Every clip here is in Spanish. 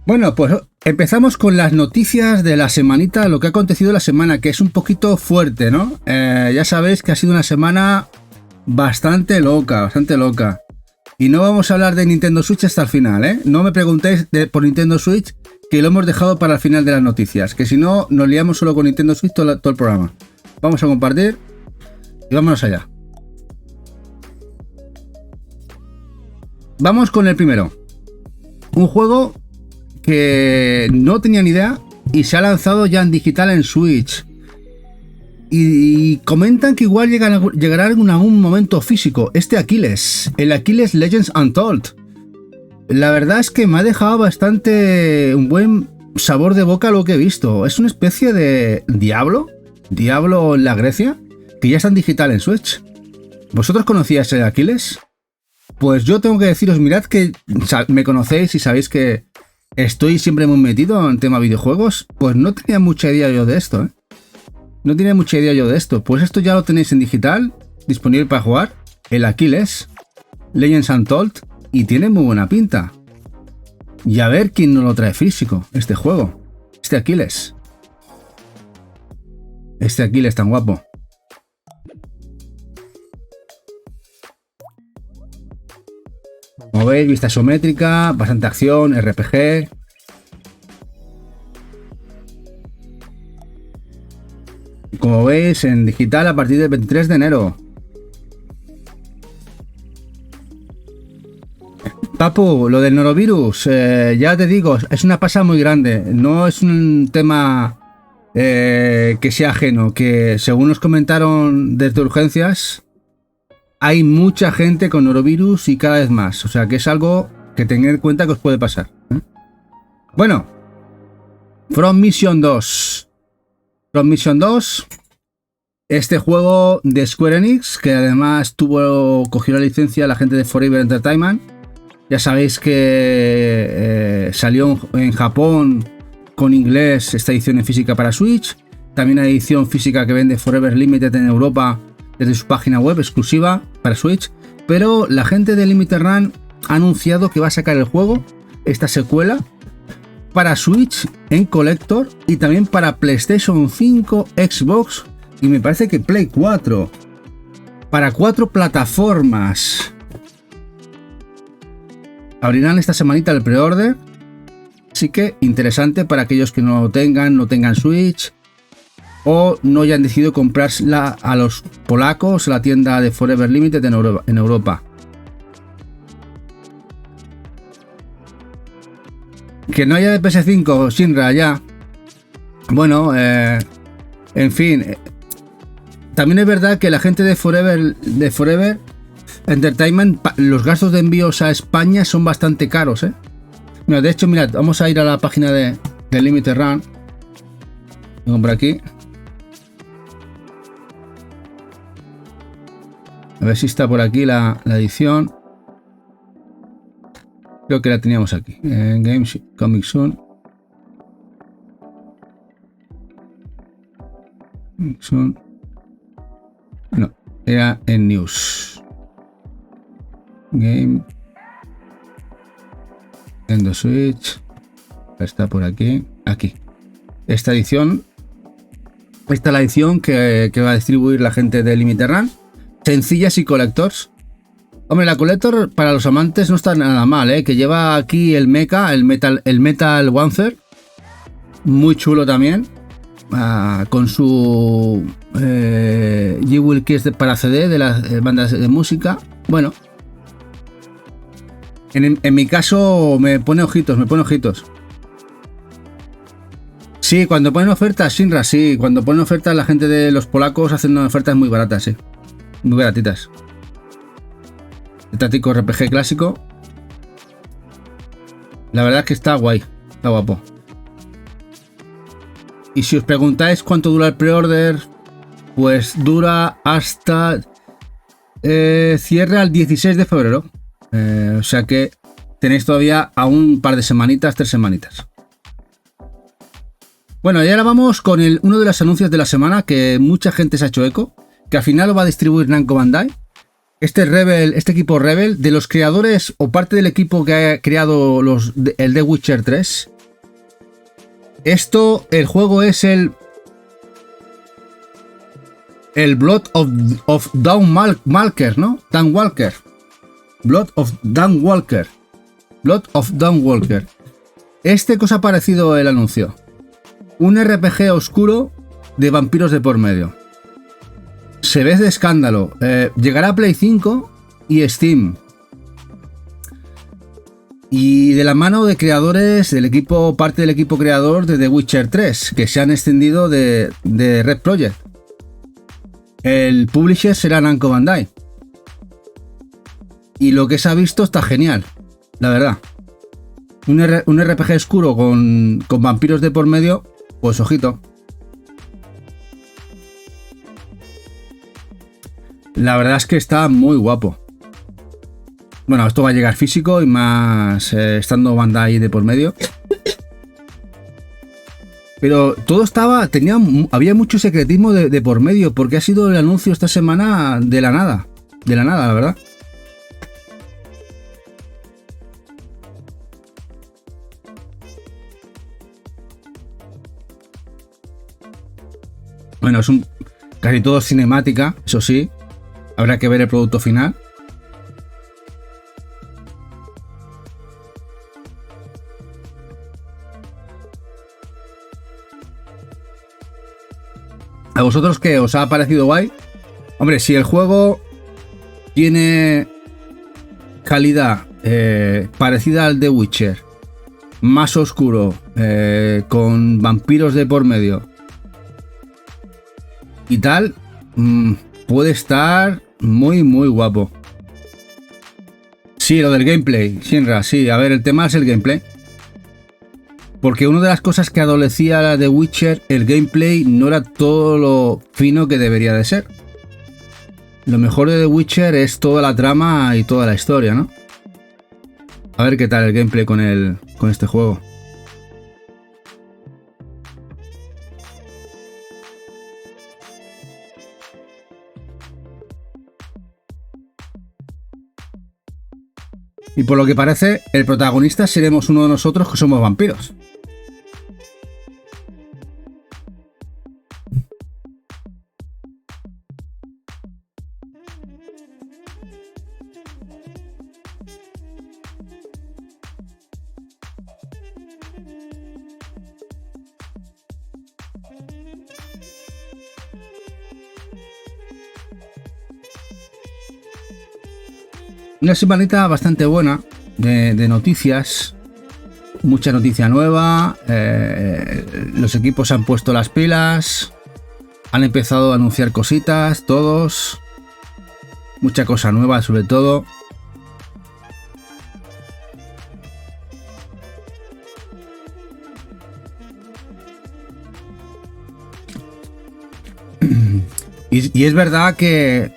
Bueno, pues empezamos con las noticias de la semanita, lo que ha acontecido la semana, que es un poquito fuerte, ¿no? Ya sabéis que ha sido una semana bastante loca. Y no vamos a hablar de Nintendo Switch hasta el final, ¿eh? No me preguntéis por Nintendo Switch, que lo hemos dejado para el final de las noticias, que si no nos liamos solo con Nintendo Switch todo el programa. Vamos a compartir y vámonos allá. Vamos con el primero. Un juego que no tenía ni idea y se ha lanzado ya en digital en Switch. Y comentan que igual llegará en algún momento físico. El Aquiles Legends Untold. La verdad es que me ha dejado bastante un buen sabor de boca lo que he visto. Es una especie de Diablo en la Grecia, que ya está en digital en Switch. ¿Vosotros conocíais el Aquiles? Pues yo tengo que deciros, mirad que me conocéis y sabéis que estoy siempre muy metido en tema videojuegos. Pues no tenía mucha idea yo de esto, ¿eh? Pues esto ya lo tenéis en digital, disponible para jugar, el Aquiles Legends Untold, y tiene muy buena pinta. Y a ver quién nos lo trae físico, este juego, este Aquiles tan guapo. Como veis, vista isométrica, bastante acción, RPG. Como veis, en digital a partir del 23 de enero. Papu, lo del norovirus, ya te digo, es una pasada muy grande. No es un tema que sea ajeno, que según nos comentaron desde urgencias, hay mucha gente con norovirus y cada vez más. O sea que es algo que tened en cuenta que os puede pasar, ¿eh? Bueno, From Mission 2. Este juego de Square Enix, que además cogió la licencia la gente de Forever Entertainment. Ya sabéis que salió en Japón con inglés esta edición en física para Switch. También hay edición física que vende Forever Limited en Europa desde su página web exclusiva para Switch. Pero la gente de Limited Run ha anunciado que va a sacar el juego, esta secuela, para Switch en Collector y también para PlayStation 5, Xbox y me parece que Play 4. Para 4 plataformas. Abrirán esta semanita el pre-order. Así que interesante para aquellos que no tengan Switch o no hayan decidido comprársela a los polacos, a la tienda de Forever Limited en Europa. Que no haya de PS5, Shinra, ya. Bueno, en fin. También es verdad que la gente de Forever Entertainment, los gastos de envíos a España son bastante caros, ¿eh? Mira, de hecho, mirad, vamos a ir a la página de Limited Run. Vengo por aquí. A ver si está por aquí la edición. Creo que la teníamos aquí. Games Coming Soon. No, era en News. Game. Nintendo Switch. Está por aquí. Aquí. Esta es la edición que va a distribuir la gente de Limited Run. Sencillas y collectors. Hombre, la Collector para los amantes no está nada mal, ¿eh? Que lleva aquí el mecha, el Metal Wanzer. Muy chulo también. Con su Jewel Keys para CD de las bandas de música. Bueno. En mi caso me pone ojitos. Sí, cuando ponen ofertas, Shinra, sí. Cuando ponen ofertas, la gente de los polacos hacen ofertas muy baratas, sí. Muy baratitas. El táctico RPG clásico. La verdad es que está guay. Está guapo. Y si os preguntáis cuánto dura el pre-order, pues dura hasta cierre al 16 de febrero. O sea que tenéis todavía a un par de semanitas, 3 semanitas. Bueno, y ahora vamos con uno de los anuncios de la semana que mucha gente se ha hecho eco, que al final lo va a distribuir Namco Bandai. Este equipo Rebel, de los creadores o parte del equipo que ha creado el The Witcher 3, Esto, el juego es el Blood of Dawn Walker, ¿no? Dawn Walker. Blood of Dawn Walker. Blood of Dawn Walker. Cosa ha parecido el anuncio. Un RPG oscuro de vampiros de por medio. Se ve de escándalo. Llegará a Play 5 y Steam. Y de la mano de creadores del equipo, parte del equipo creador de The Witcher 3, que se han extendido de Red Project. El publisher será Namco Bandai. Y lo que se ha visto está genial, la verdad. Un RPG oscuro con vampiros de por medio, pues ojito. La verdad es que está muy guapo. Bueno, esto va a llegar físico y más estando Bandai de por medio. Pero todo había mucho secretismo de por medio, porque ha sido el anuncio esta semana de la nada. De la nada, la verdad. Bueno, casi todo cinemática, eso sí. Habrá que ver el producto final. ¿A vosotros qué? ¿Os ha parecido guay? Hombre, si el juego tiene calidad parecida al The Witcher, más oscuro, con vampiros de por medio y tal, puede estar muy, muy guapo. Sí, lo del gameplay, Shinra, sí. A ver, el tema es el gameplay. Porque una de las cosas que adolecía la de Witcher, el gameplay no era todo lo fino que debería de ser. Lo mejor de The Witcher es toda la trama y toda la historia, ¿no? A ver qué tal el gameplay con este juego. Y por lo que parece, el protagonista seremos uno de nosotros que somos vampiros. Una semanita bastante buena de noticias, mucha noticia nueva, los equipos se han puesto las pilas, han empezado a anunciar cositas, todos, mucha cosa nueva sobre todo. Y es verdad que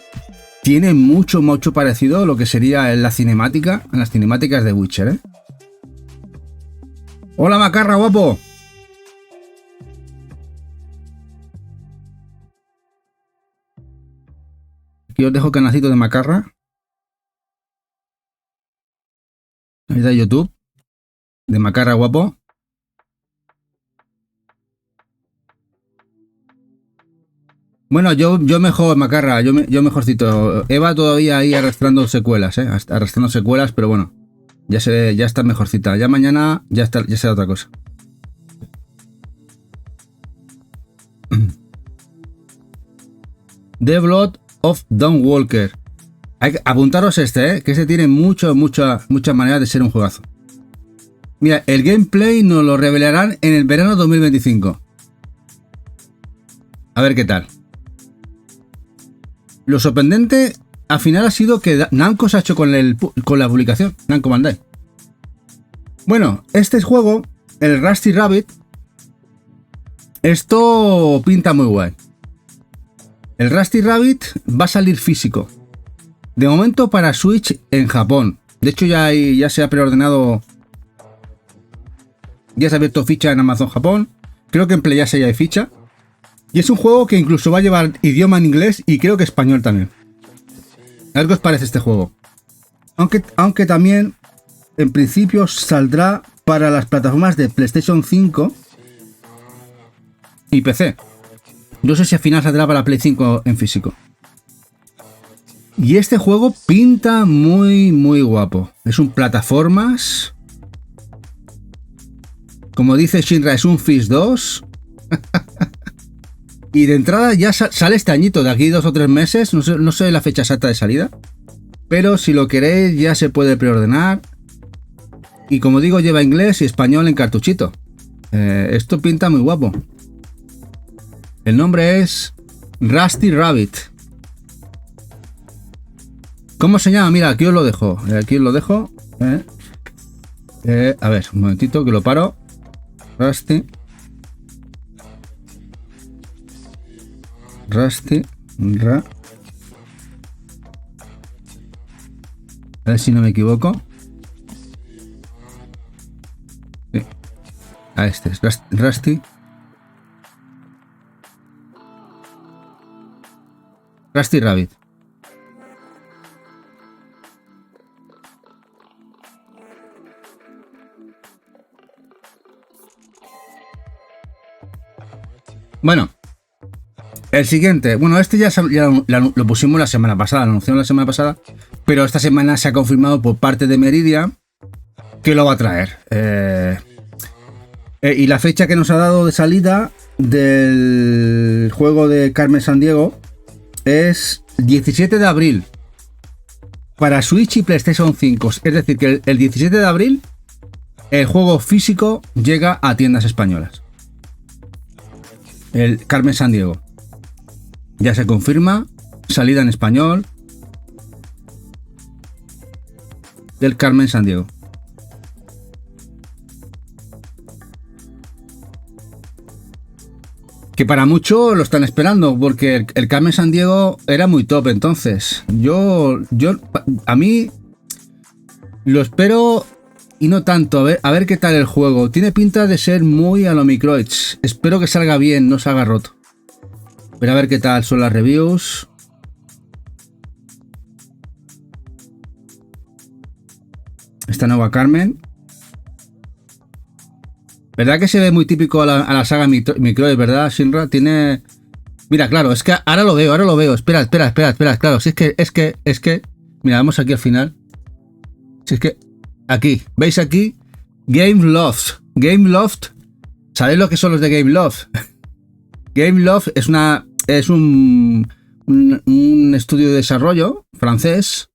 tiene mucho parecido a lo que sería en las cinemáticas de Witcher, ¿eh? Hola Macarra, guapo. Aquí os dejo canalcito de Macarra. Ahí está YouTube. De Macarra, guapo. Bueno, yo mejor, Macarra, yo mejorcito. Eva todavía ahí arrastrando secuelas, arrastrando secuelas, pero bueno, ya está mejorcita. Ya mañana ya será otra cosa. The Blood of Dawn Walker. Hay que apuntaros que este tiene muchas maneras de ser un juegazo. Mira, el gameplay nos lo revelarán en el verano 2025. A ver qué tal. Lo sorprendente al final ha sido que Namco se ha hecho con la publicación, Namco Bandai. Bueno, este juego, el Rusty Rabbit, esto pinta muy guay. El Rusty Rabbit va a salir físico. De momento para Switch en Japón. De hecho ya se ha preordenado. Ya se ha abierto ficha en Amazon Japón. Creo que en PlayAsia ya hay ficha. Y es un juego que incluso va a llevar idioma en inglés y creo que español también. A ver qué os parece este juego. Aunque también en principio saldrá para las plataformas de PlayStation 5 y PC. No sé si al final saldrá para Play 5 en físico. Y este juego pinta muy, muy guapo. Es un plataformas. Como dice Shinra, es un Fish 2. Y de entrada ya sale este añito, de aquí 2 o 3 meses. No sé la fecha exacta de salida. Pero si lo queréis ya se puede preordenar. Y como digo, lleva inglés y español en cartuchito. Esto pinta muy guapo. El nombre es Rusty Rabbit. ¿Cómo se llama? Mira, aquí os lo dejo. Aquí os lo dejo. A ver, un momentito que lo paro. Rusty. A ver si no me equivoco. Sí. Este es Rusty. Rusty Rabbit. Bueno, el siguiente. Bueno, este ya lo pusimos la semana pasada, lo anunciamos la semana pasada, pero esta semana se ha confirmado por parte de Meridia que lo va a traer. Y la fecha que nos ha dado de salida del juego de Carmen Sandiego es 17 de abril para Switch y PlayStation 5. Es decir, que el 17 de abril el juego físico llega a tiendas españolas. El Carmen Sandiego. Ya se confirma. Salida en español del Carmen Sandiego. Que para muchos lo están esperando, porque el Carmen Sandiego era muy top entonces. A mí lo espero y no tanto. A ver qué tal el juego. Tiene pinta de ser muy a lo Microids. Espero que salga bien, no salga roto. Pero a ver qué tal son las reviews. Esta nueva Carmen. ¿Verdad que se ve muy típico a la saga Microids, verdad, Shinra? Tiene... Mira, claro, es que ahora lo veo. Espera. Claro, si es que... Mira, vamos aquí al final. Si es que... Aquí, ¿veis aquí? Gameloft. ¿Sabéis lo que son los de Gameloft? Gameloft es un estudio de desarrollo francés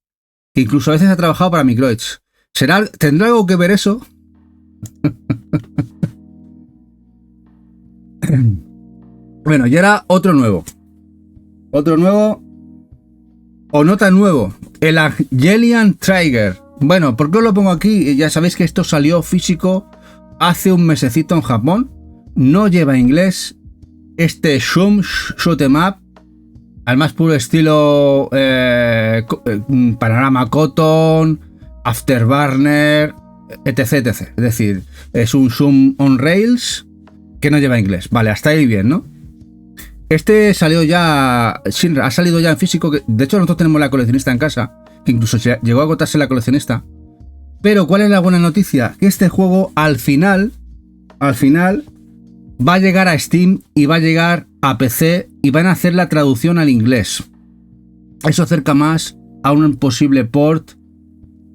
que incluso a veces ha trabajado para Microids. ¿Tendrá algo que ver eso? Bueno, y ahora otro nuevo o no tan nuevo, el Angelian Trigger. Bueno, ¿por qué os lo pongo aquí? Ya sabéis que esto salió físico hace un mesecito en Japón, no lleva inglés. Este shoot 'em up al más puro estilo Panorama Cotton, Afterburner, etc. Es decir, es un zoom on rails que no lleva inglés. Vale, hasta ahí bien, ¿no? Este salió ya... Shinra ha salido ya en físico. De hecho, nosotros tenemos la coleccionista en casa, que incluso llegó a agotarse la coleccionista. Pero, ¿cuál es la buena noticia? Que este juego, al final, va a llegar a Steam y va a llegar a PC y van a hacer la traducción al inglés. Eso acerca más a un posible port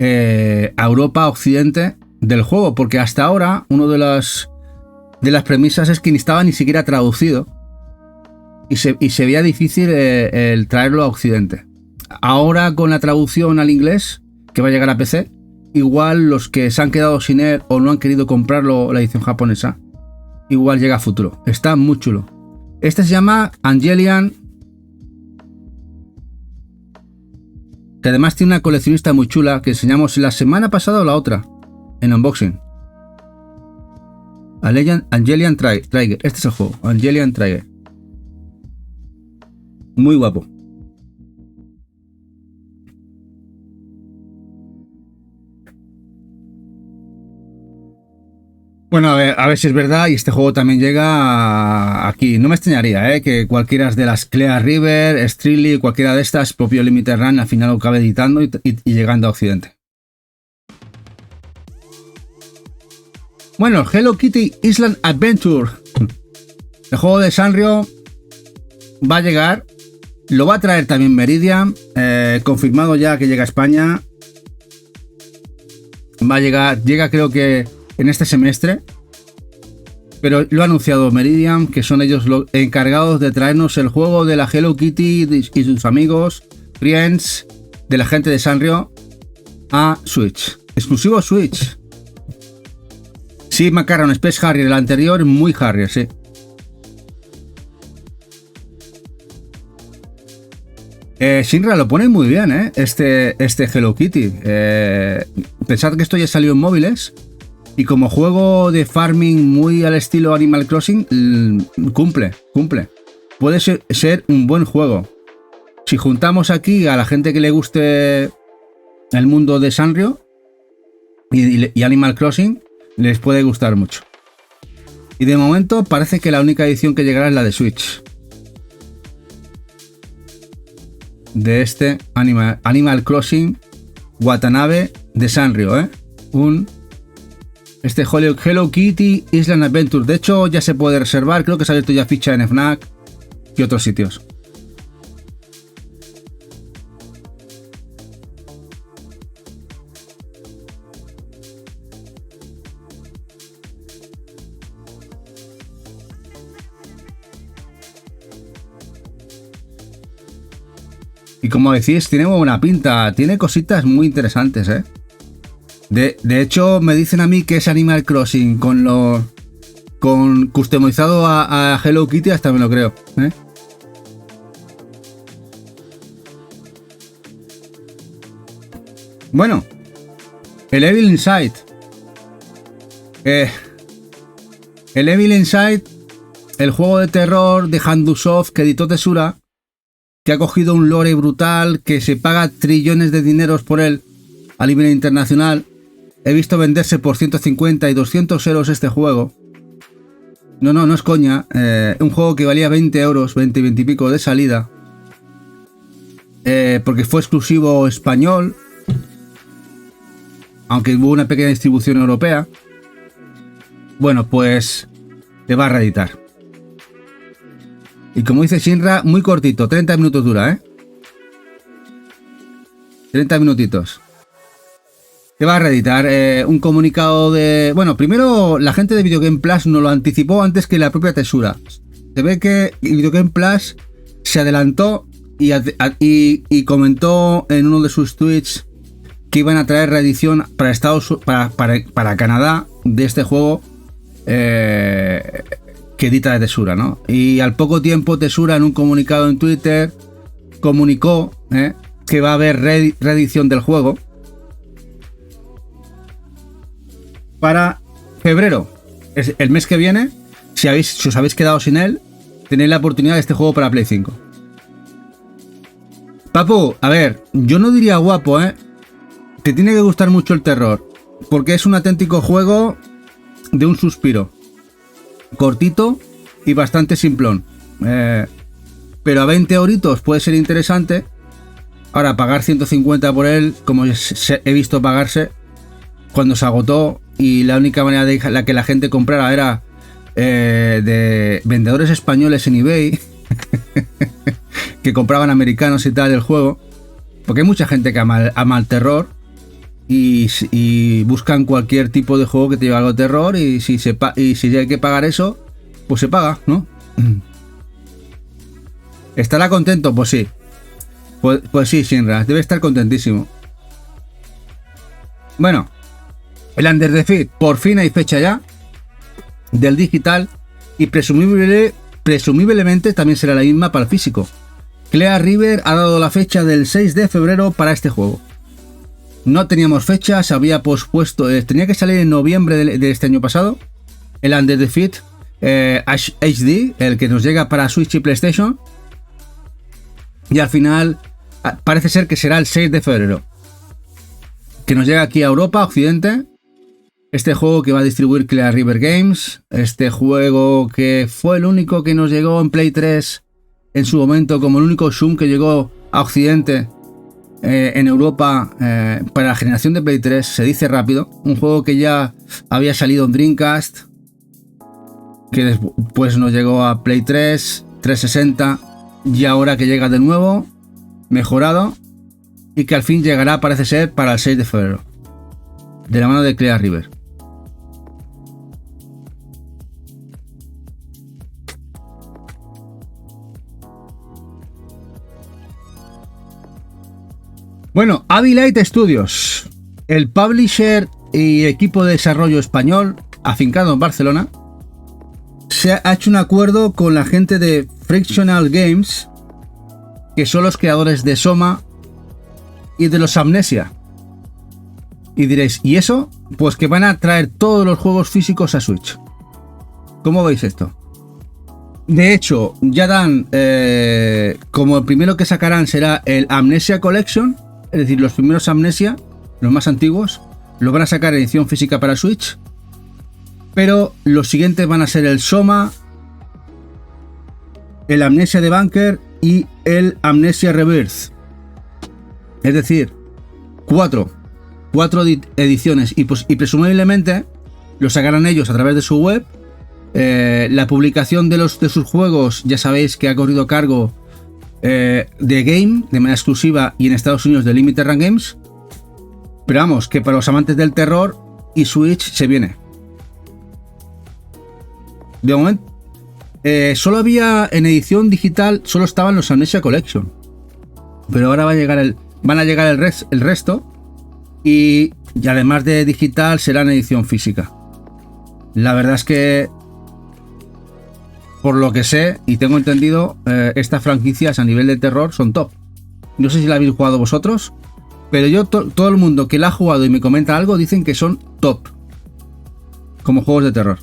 a Europa Occidente del juego, porque hasta ahora uno de las premisas es que ni estaba ni siquiera traducido y se veía difícil el traerlo a Occidente. Ahora con la traducción al inglés que va a llegar a PC, igual los que se han quedado sin él o no han querido comprarlo la edición japonesa, igual llega a futuro. Está muy chulo. Este se llama Angelian, que además tiene una coleccionista muy chula que enseñamos la semana pasada o la otra en unboxing. Angelian Trigger. Este es el juego, Angelian Trigger. Muy guapo. Bueno, a ver si es verdad y este juego también llega aquí. No me extrañaría que cualquiera de las Clear River, Streely, cualquiera de estas, propio Limited Run, al final lo acabe editando y llegando a Occidente. Bueno, Hello Kitty Island Adventure. El juego de Sanrio va a llegar. Lo va a traer también Meridian. Confirmado ya que llega a España. Va a llegar. Llega creo que en este semestre. Pero lo ha anunciado Meridian, que son ellos los encargados de traernos el juego de la Hello Kitty y sus amigos, friends, de la gente de Sanrio a Switch. Exclusivo Switch. Sí, Macaron, Space Harrier, el anterior, muy Harrier, sí. Shinra lo pone muy bien, este Hello Kitty. Pensad que esto ya salió en móviles. Y como juego de farming muy al estilo Animal Crossing, cumple. Puede ser un buen juego. Si juntamos aquí a la gente que le guste el mundo de Sanrio y Animal Crossing, les puede gustar mucho. Y de momento parece que la única edición que llegará es la de Switch. De este Animal Crossing Watanabe de Sanrio, Este Hello Kitty Island Adventure. De hecho, ya se puede reservar. Creo que se ha abierto ya ficha en Fnac y otros sitios. Y como decís, tiene buena pinta. Tiene cositas muy interesantes, De hecho, me dicen a mí que es Animal Crossing con customizado a Hello Kitty, hasta me lo creo, Bueno, el Evil Inside. El Evil Inside, el juego de terror de Handusoft que editó Tesura, que ha cogido un lore brutal, que se paga trillones de dineros por él a nivel internacional. He visto venderse por 150 y 200 euros este juego. No es coña. Un juego que valía 20 euros, 20 y pico de salida. Porque fue exclusivo español. Aunque hubo una pequeña distribución europea. Bueno, pues te va a reeditar. Y como dice Shinra, muy cortito. 30 minutos dura, 30 minutitos. Que va a reeditar un comunicado de... Bueno, primero la gente de Video Game Plus nos lo anticipó antes que la propia Tesura. Se ve que Video Game Plus se adelantó y comentó en uno de sus tweets que iban a traer reedición para para Canadá de este juego que edita de Tesura, ¿no? Y al poco tiempo Tesura en un comunicado en Twitter comunicó que va a haber reedición del juego para febrero, es el mes que viene. Si os habéis quedado sin él, tenéis la oportunidad de este juego para Play 5. Papu, a ver, yo no diría guapo, te tiene que gustar mucho el terror, porque es un auténtico juego de un suspiro, cortito y bastante simplón, pero a 20 euritos puede ser interesante. Ahora, pagar 150 por él, como he visto pagarse cuando se agotó, y la única manera de la que la gente comprara era de vendedores españoles en eBay que compraban americanos y tal el juego, porque hay mucha gente que ama el terror y buscan cualquier tipo de juego que te lleve algo de terror, y si hay que pagar eso, pues se paga, ¿no? ¿Estará contento? Pues sí. Pues sí, Shinra, debe estar contentísimo. Bueno, el Under the Feet, por fin hay fecha ya del digital, y presumiblemente también será la misma para el físico. Clear River ha dado la fecha del 6 de febrero para este juego. No teníamos fecha, se había pospuesto, tenía que salir en noviembre de este año pasado, el Under the Feet HD, el que nos llega para Switch y PlayStation, y al final parece ser que será el 6 de febrero, que nos llega aquí a Europa, Occidente. Este juego que va a distribuir Clear River Games, este juego que fue el único que nos llegó en Play 3 en su momento, como el único Shun que llegó a Occidente en Europa para la generación de Play 3, se dice rápido. Un juego que ya había salido en Dreamcast que después nos llegó a Play 3, 360 y ahora que llega de nuevo, mejorado, y que al fin llegará, parece ser, para el 6 de febrero, de la mano de Clear River. Bueno, Avilite Studios, el publisher y equipo de desarrollo español afincado en Barcelona, se ha hecho un acuerdo con la gente de Frictional Games, que son los creadores de Soma y de los Amnesia. Y diréis, ¿y eso? Pues que van a traer todos los juegos físicos a Switch. ¿Cómo veis esto? De hecho, ya dan, como el primero que sacarán será el Amnesia Collection, es decir, los primeros Amnesia, los más antiguos, los van a sacar en edición física para Switch. Pero los siguientes van a ser el Soma, el Amnesia The Bunker y el Amnesia Rebirth. Es decir, cuatro ediciones y presumiblemente lo sacarán ellos a través de su web. La publicación de sus juegos, ya sabéis que ha corrido a cargo de Game de manera exclusiva y en Estados Unidos de Limited Run Games. Pero vamos, que para los amantes del terror y Switch se viene. De momento, solo había en edición digital, solo estaban los Amnesia Collection. Pero ahora van a llegar el resto. Y además de digital, será en edición física. La verdad es que, por lo que sé y tengo entendido, estas franquicias a nivel de terror son top. No sé si la habéis jugado vosotros, pero yo, todo el mundo que la ha jugado y me comenta algo, dicen que son top como juegos de terror.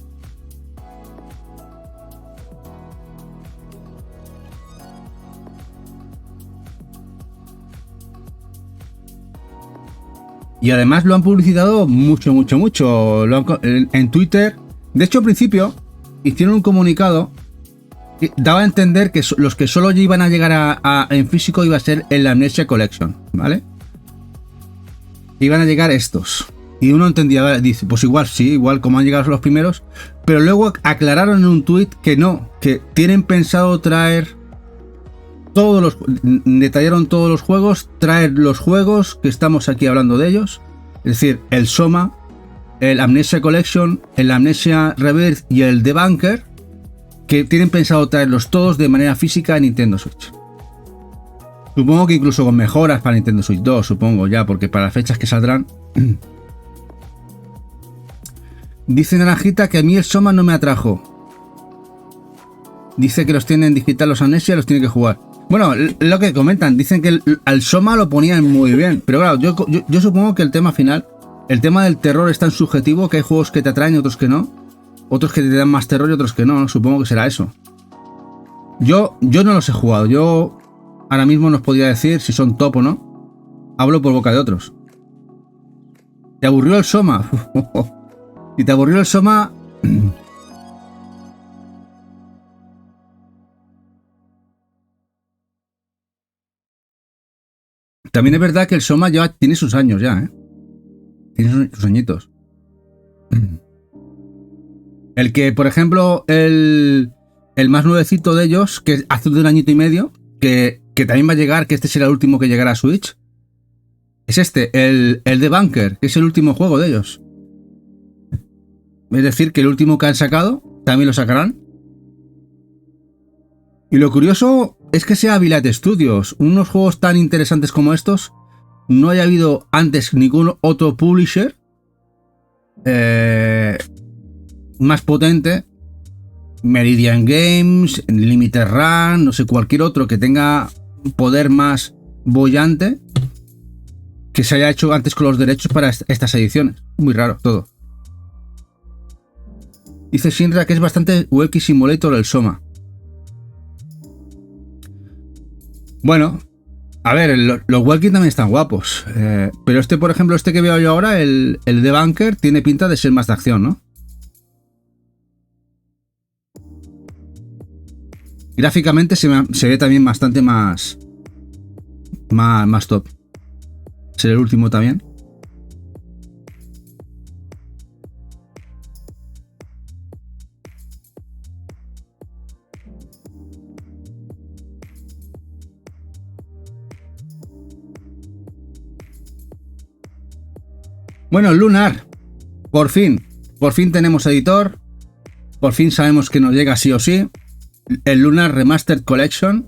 Y además lo han publicitado mucho. En Twitter. De hecho, al principio hicieron un comunicado que daba a entender que los que solo iban a llegar en físico iba a ser el Amnesia Collection, ¿vale? Iban a llegar estos. Y uno entendía, ¿vale? Dice, pues igual sí, igual como han llegado los primeros. Pero luego aclararon en un tweet que no, que tienen pensado traer detallaron todos los juegos, traer los juegos que estamos aquí hablando de ellos, es decir, el Soma, el Amnesia Collection, el Amnesia Rebirth y el The Bunker, que tienen pensado traerlos todos de manera física a Nintendo Switch. Supongo que incluso con mejoras para Nintendo Switch 2, supongo ya, porque para las fechas que saldrán. Dice Naranjita que a mí el Soma no me atrajo. Dice que los tienen en digital los Amnesia, los tiene que jugar. Bueno, lo que comentan, dicen que al Soma lo ponían muy bien, pero claro, yo supongo que el tema final, el tema del terror es tan subjetivo que hay juegos que te atraen y otros que no, otros que te dan más terror y otros que no, supongo que será eso. Yo no los he jugado, yo ahora mismo no os podría decir si son top o no, hablo por boca de otros. ¿Te aburrió el Soma? Si te aburrió el Soma... También es verdad que el Soma ya tiene sus años ya, ¿eh? Tiene sus añitos. El que, por ejemplo, el más nuevecito de ellos, que hace de un añito y medio, que también va a llegar, que este será el último que llegará a Switch, es el The Bunker, que es el último juego de ellos. Es decir, que el último que han sacado, también lo sacarán. Y lo curioso es que sea Avilite Studios, unos juegos tan interesantes como estos, no haya habido antes ningún otro publisher más potente, Meridian Games, Limited Run, no sé, cualquier otro que tenga poder más boyante que se haya hecho antes con los derechos para estas ediciones. Muy raro todo. Dice Shinra que es bastante Walking Simulator el Soma. Bueno, a ver, los Walking también están guapos. Pero por ejemplo, que veo yo ahora, el The Bunker, tiene pinta de ser más de acción, ¿no? Gráficamente se ve también bastante más top. Será el último también. Bueno, Lunar. Por fin tenemos editor. Por fin sabemos que nos llega sí o sí. El Lunar Remastered Collection.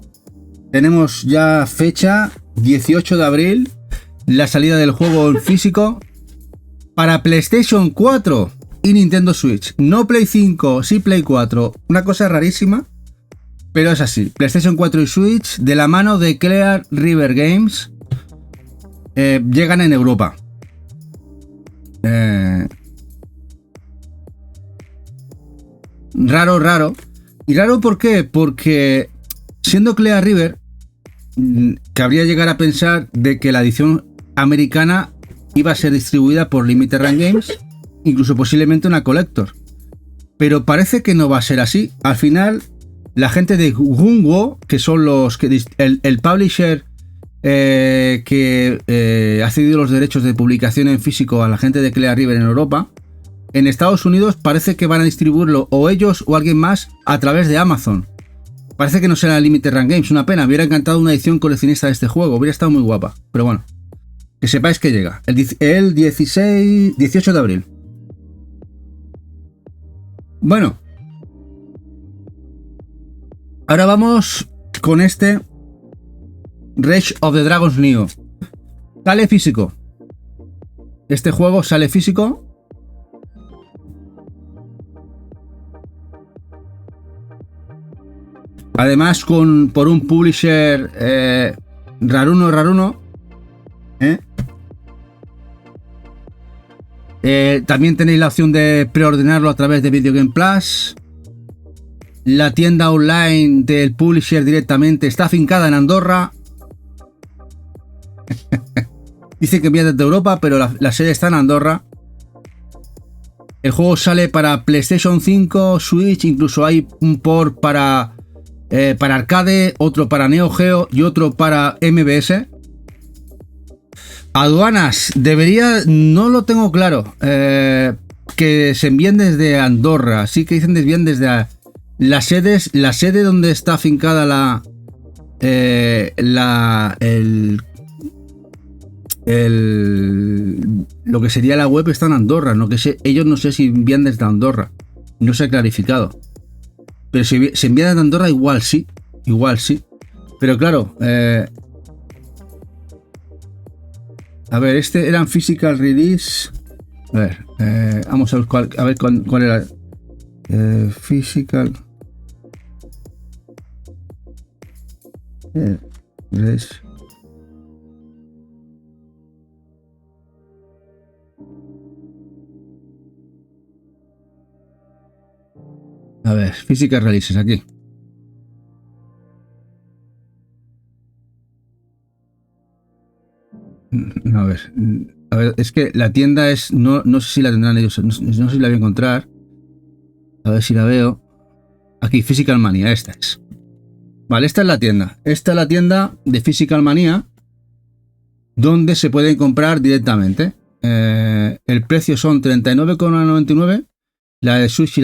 Tenemos ya fecha 18 de abril. La salida del juego en físico. Para PlayStation 4 y Nintendo Switch. No Play 5, sí Play 4. Una cosa rarísima. Pero es así. PlayStation 4 y Switch de la mano de Clear River Games. Llegan en Europa. Raro. ¿Y raro por qué? Porque siendo Clear River, cabría llegar a pensar de que la edición americana iba a ser distribuida por Limited Run Games, incluso posiblemente una Collector. Pero parece que no va a ser así. Al final, la gente de Gunwo, que son los que el publisher que ha cedido los derechos de publicación en físico a la gente de Clear River en Europa, en Estados Unidos parece que van a distribuirlo o ellos o alguien más a través de Amazon. Parece que no será Limited Run Games, una pena. Me hubiera encantado una edición coleccionista de este juego, hubiera estado muy guapa. Pero bueno, que sepáis que llega el 18 de abril. Bueno, ahora vamos con este Rage of the Dragons Neo. Sale físico. Este juego sale físico. Además por un publisher raruno. También tenéis la opción de preordenarlo a través de Video Game Plus. La tienda online del publisher directamente está afincada en Andorra. Dice que viene desde Europa, pero la sede está en Andorra. El juego sale para PlayStation 5, Switch, incluso hay un port para arcade, otro para Neo Geo y otro para MBS. Aduanas, no lo tengo claro, que se envíen desde Andorra, sí que dicen que envían desde la sede donde está afincada lo que sería la web está en Andorra, ellos no sé si envían desde Andorra, no se ha clarificado. Pero si se envía desde Andorra igual sí. Pero claro, a ver, este era en physical release. A ver, vamos a ver cuál era. Physical release. A ver, physical releases aquí. A ver, es que la tienda es. No sé si la tendrán ellos. No sé si la voy a encontrar. A ver si la veo. Aquí, Physical Mania, esta es. Vale, esta es la tienda. Esta es la tienda de Physical Mania, donde se pueden comprar directamente. El precio son 39,99. La de Switch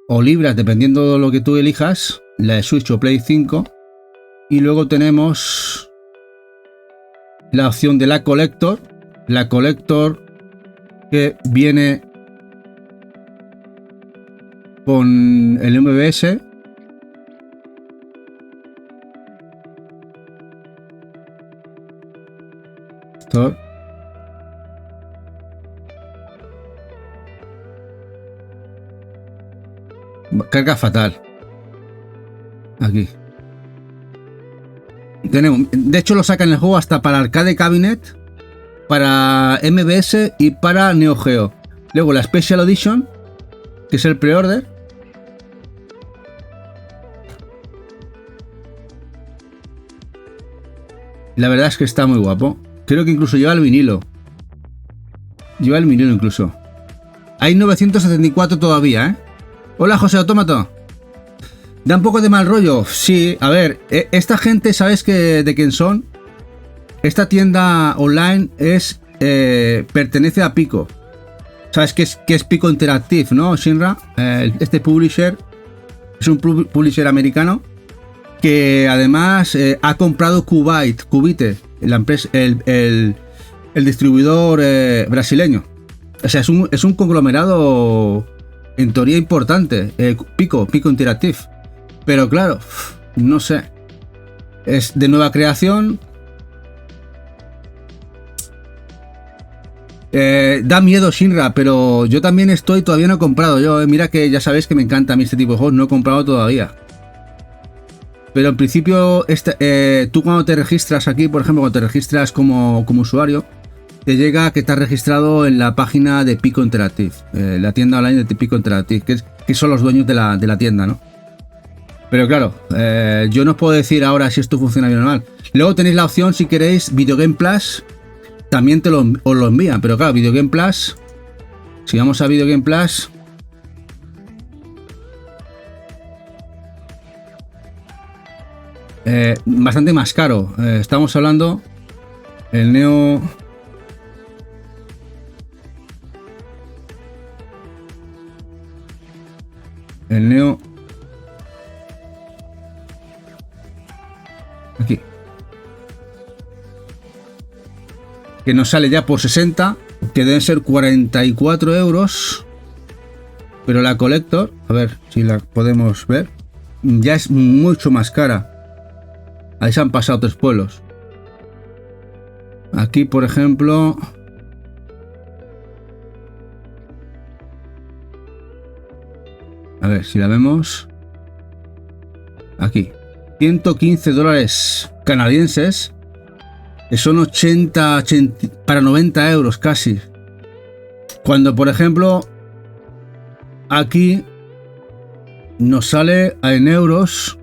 o libras, dependiendo de lo que tú elijas. La de Switch o Play 5. Y luego tenemos la opción de la Collector. La Collector que viene con el MBS. Store. Carga fatal. Aquí. Tenemos, de hecho lo sacan el juego hasta para Arcade Cabinet, para MBS y para Neo Geo. Luego la Special Edition, que es el pre-order. La verdad es que está muy guapo. Creo que incluso lleva el vinilo. Lleva el vinilo incluso. Hay 974 todavía, ¿eh? Hola, José Autómato. Da un poco de mal rollo. Sí, a ver, esta gente, ¿sabes de quién son? Esta tienda online pertenece a Pico. ¿Sabes qué es Pico Interactive, no, Shinra? Este publisher es un publisher americano que además ha comprado Qubite, la empresa, el distribuidor brasileño. O sea, es un conglomerado en teoría importante, Pico Interactive. Pero claro, no sé. Es de nueva creación. Da miedo Shinra, pero yo también todavía no he comprado. Mira que ya sabéis que me encanta a mí este tipo de juegos, no he comprado todavía. Pero en principio, tú cuando te registras aquí, por ejemplo, cuando te registras como usuario, te llega que te has registrado en la página de Pico Interactive, la tienda online de Pico Interactive, que son los dueños de la tienda, ¿no? Pero claro, yo no os puedo decir ahora si esto funciona bien o mal. Luego tenéis la opción, si queréis, Video Game Plus, también os lo envían. Pero claro, Video Game Plus, si vamos a Video Game Plus, bastante más caro. Estamos hablando el Neo. Aquí. Que nos sale ya por 60, que deben ser 44 euros. Pero la Collector, a ver si la podemos ver, ya es mucho más cara. Ahí se han pasado 3 pueblos. Aquí, por ejemplo, a ver si la vemos. Aquí, 115 dólares canadienses, que son 80 para 90 euros casi. Cuando, por ejemplo, aquí nos sale en euros,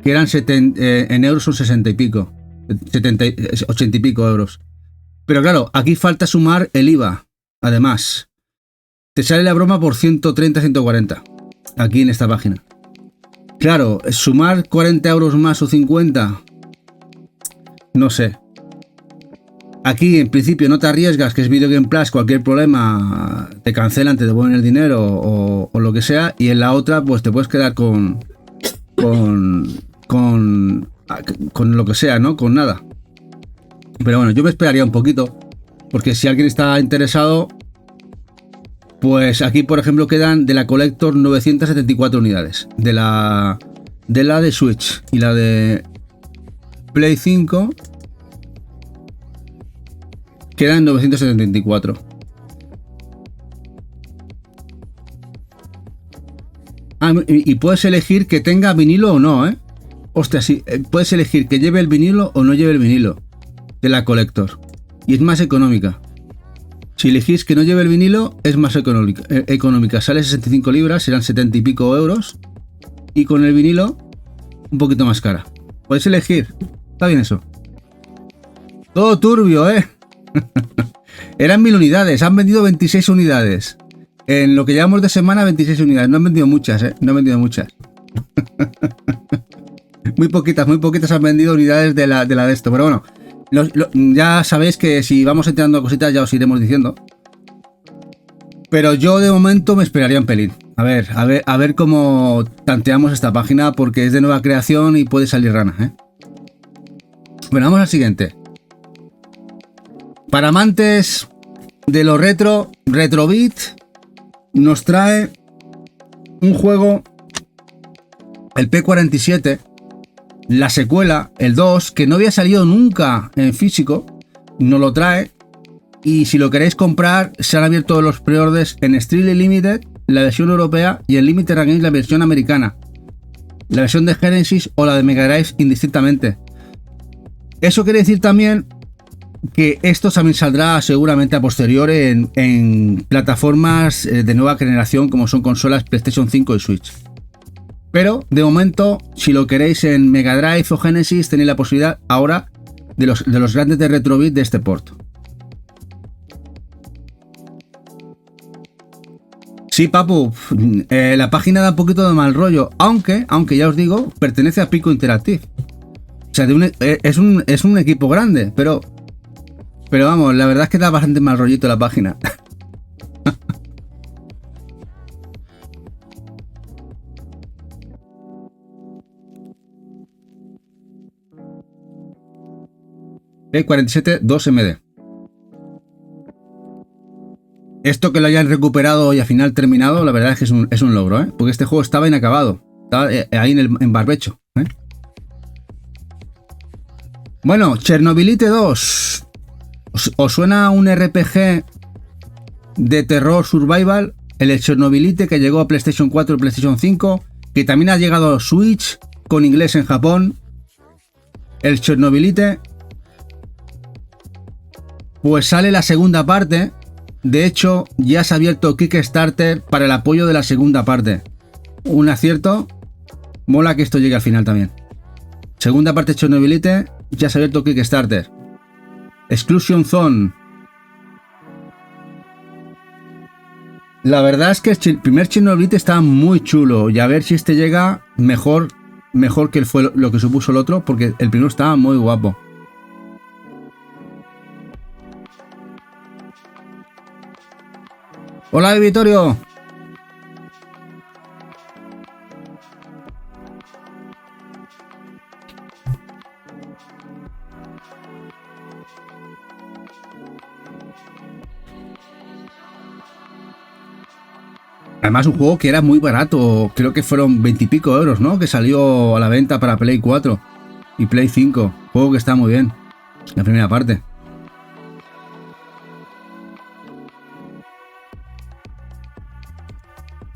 que eran en euros son 60 y pico, 80 y pico euros. Pero claro, aquí falta sumar el IVA. Además, te sale la broma por 130, 140. Aquí en esta página. Claro, sumar 40 euros más o 50. No sé. Aquí en principio no te arriesgas, que es Video Game Plus, cualquier problema te cancelan, te devuelven el dinero o lo que sea. Y en la otra, pues te puedes quedar con lo que sea, ¿no? Con nada. Pero bueno, yo me esperaría un poquito, porque si alguien está interesado, pues aquí, por ejemplo, quedan de la Collector 974 unidades. De la de Switch y la de Play 5 quedan 974. Ah, y puedes elegir que tenga vinilo o no, ¿eh? Hostia, sí, puedes elegir que lleve el vinilo o no lleve el vinilo de la Collector. Y es más económica. Si elegís que no lleve el vinilo, es más económica. Sale 65 libras, serán 70 y pico euros. Y con el vinilo, un poquito más cara. Podéis elegir. Está bien eso. Todo turbio, ¿eh? Eran 1000 unidades, han vendido 26 unidades. En lo que llevamos de semana, 26 unidades. No han vendido muchas, ¿eh? No han vendido muchas. Muy poquitas han vendido unidades de la de esto. Pero bueno, ya sabéis que si vamos entrando cositas ya os iremos diciendo. Pero yo de momento me esperaría un pelín. A ver cómo tanteamos esta página, porque es de nueva creación y puede salir rana, ¿eh? Bueno, vamos al siguiente. Para amantes de lo retro, Retrobit nos trae un juego, el P47, la secuela, el 2, que no había salido nunca en físico, nos lo trae. Y si lo queréis comprar, se han abierto los preorders en Strictly Limited, la versión europea, y en Limited Games, la versión americana. La versión de Genesis o la de Mega Drive indistintamente. Eso quiere decir también que esto también saldrá seguramente a posteriori en plataformas de nueva generación, como son consolas PlayStation 5 y Switch. Pero de momento, si lo queréis en Mega Drive o Genesis, tenéis la posibilidad ahora de los grandes de Retrobit de este port. Sí, papu, la página da un poquito de mal rollo, aunque ya os digo, pertenece a Pico Interactive. O sea, es un equipo grande, pero vamos, la verdad es que da bastante mal rollito la página. P47 2MD. Esto que lo hayan recuperado y al final terminado, la verdad es que es un logro, ¿eh? Porque este juego estaba inacabado. Estaba ahí en barbecho, ¿eh? Bueno, Chernobylite 2. ¿Os suena un RPG de terror survival? El Chernobylite, que llegó a PlayStation 4 y PlayStation 5, que también ha llegado a Switch con inglés en Japón. El Chernobylite. Pues sale la segunda parte. De hecho, ya se ha abierto Kickstarter para el apoyo de la segunda parte. Un acierto. Mola que esto llegue al final también. Segunda parte de Chernobylite, ya se ha abierto Kickstarter. Exclusion Zone. La verdad es que el primer Chernobylite está muy chulo. Y a ver si este llega mejor que fue lo que supuso el otro, porque el primero estaba muy guapo. Hola, Vittorio. Además, un juego que era muy barato. Creo que fueron 20 y pico euros, ¿no? Que salió a la venta para Play 4 y Play 5. Juego que está muy bien. La primera parte.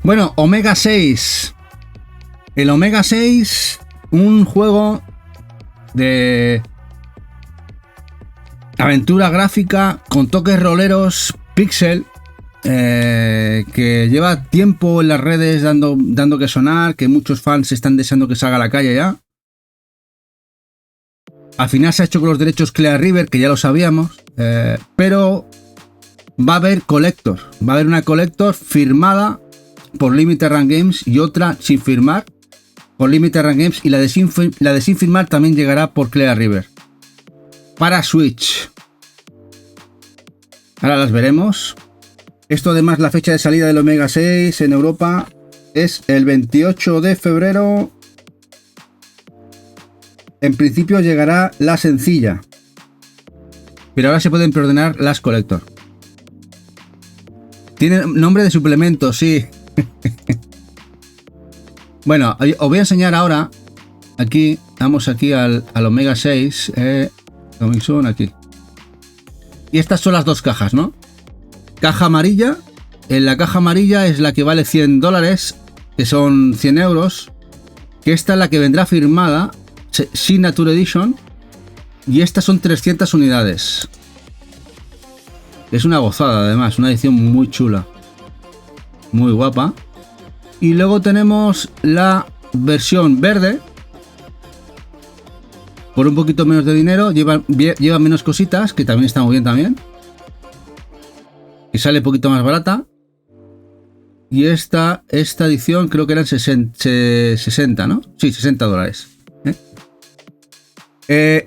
Bueno, Omega 6. El Omega 6, un juego de aventura gráfica con toques roleros, pixel, que lleva tiempo en las redes dando que sonar, que muchos fans están deseando que salga a la calle ya. Al final se ha hecho con los derechos Clear River, que ya lo sabíamos, pero va a haber collector. Va a haber una collector firmada por Limited Run Games y otra sin firmar por Limited Run Games, y la de sin firmar también llegará por Clear River para Switch. Ahora las veremos. Esto, además, la fecha de salida del Omega 6 en Europa es el 28 de febrero. En principio llegará la sencilla, pero ahora se pueden preordenar las collector. Tiene nombre de suplemento, sí. Bueno, os voy a enseñar ahora. Aquí, vamos aquí al Omega 6. Coming aquí. Y estas son las dos cajas, ¿no? Caja amarilla. En la caja amarilla es la que vale $100, que son 100 euros. Que esta es la que vendrá firmada, Signature Edition. Y estas son 300 unidades. Es una gozada, además, una edición muy chula. Muy guapa. Y luego tenemos la versión verde. Por un poquito menos de dinero. Lleva menos cositas, que también está muy bien también. Y sale un poquito más barata. Y esta edición creo que eran 60, ¿no? Sí, $60.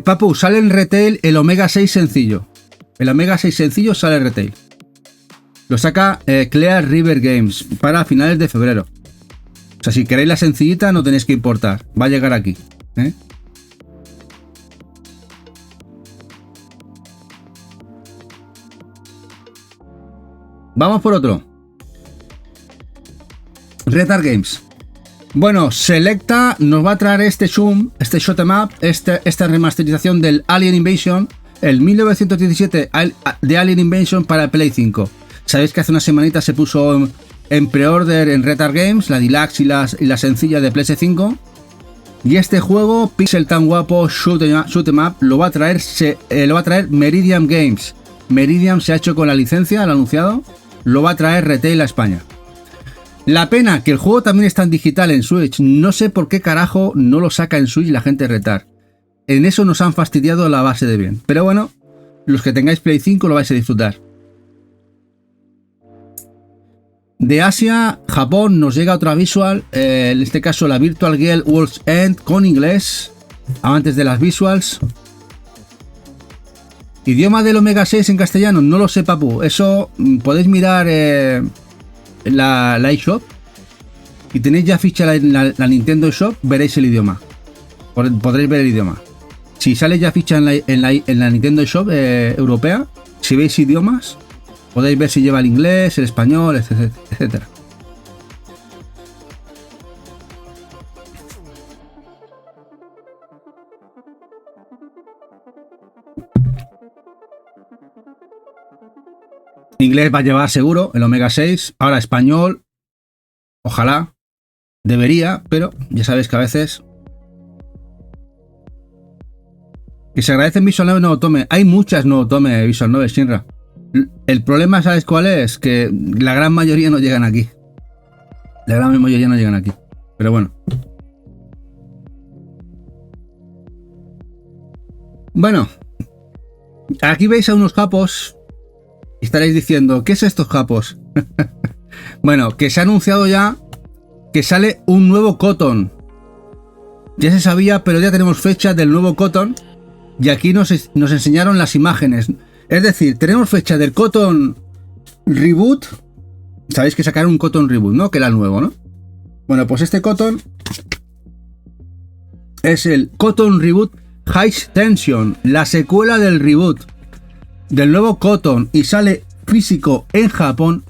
Papu, sale en retail el Omega 6 sencillo. El Omega 6 sencillo sale en retail. Lo saca Clear River Games para finales de febrero. O sea, si queréis la sencillita no tenéis que importar. Va a llegar aquí. Vamos por otro. Retard Games. Bueno, Selecta nos va a traer este shoot 'em up, esta remasterización del Alien Invasion, el 1917 de Alien Invasion para Play 5. Sabéis que hace una semanita se puso en pre-order en Retard Games, la Deluxe y la sencilla de PS 5. Y este juego, pixel tan guapo, shoot 'em up, lo va a traer Meridian Games. Meridian se ha hecho con la licencia, lo ha anunciado. Lo va a traer retail a España. La pena que el juego también está en digital en Switch. No sé por qué carajo no lo saca en Switch la gente Retard. En eso nos han fastidiado la base de bien. Pero bueno, los que tengáis Play 5 lo vais a disfrutar. De Asia, Japón, nos llega otra visual. En este caso la Virtual Girl World's End con inglés. Antes de las visuals. Idioma del Omega 6 en castellano, no lo sé, papu. Eso podéis mirar la eShop. Y tenéis ya ficha la Nintendo eShop, veréis el idioma. Podréis ver el idioma. Si sale ya ficha en la Nintendo eShop europea, si veis idiomas, Podéis ver si lleva el inglés, el español, etcétera. Inglés va a llevar seguro el Omega 6. Ahora español, ojalá, debería, pero ya sabéis que a veces... Que se agradece en Visual 9 Novotome. Hay muchas Novotome Visual 9, Shinra. El problema, ¿sabes cuál es? Que la gran mayoría no llegan aquí. La gran mayoría no llegan aquí. Pero bueno. Bueno. Aquí veis a unos japos. Y estaréis diciendo, ¿qué es estos japos? Bueno, que se ha anunciado ya que sale un nuevo Cotton. Ya se sabía, pero ya tenemos fecha del nuevo Cotton. Y aquí nos enseñaron las imágenes. Es decir, tenemos fecha del Cotton Reboot. Sabéis que sacaron un Cotton Reboot, ¿no? Que era el nuevo, ¿no? Bueno, pues este Cotton es el Cotton Reboot High Tension, la secuela del reboot del nuevo Cotton, y sale físico en Japón,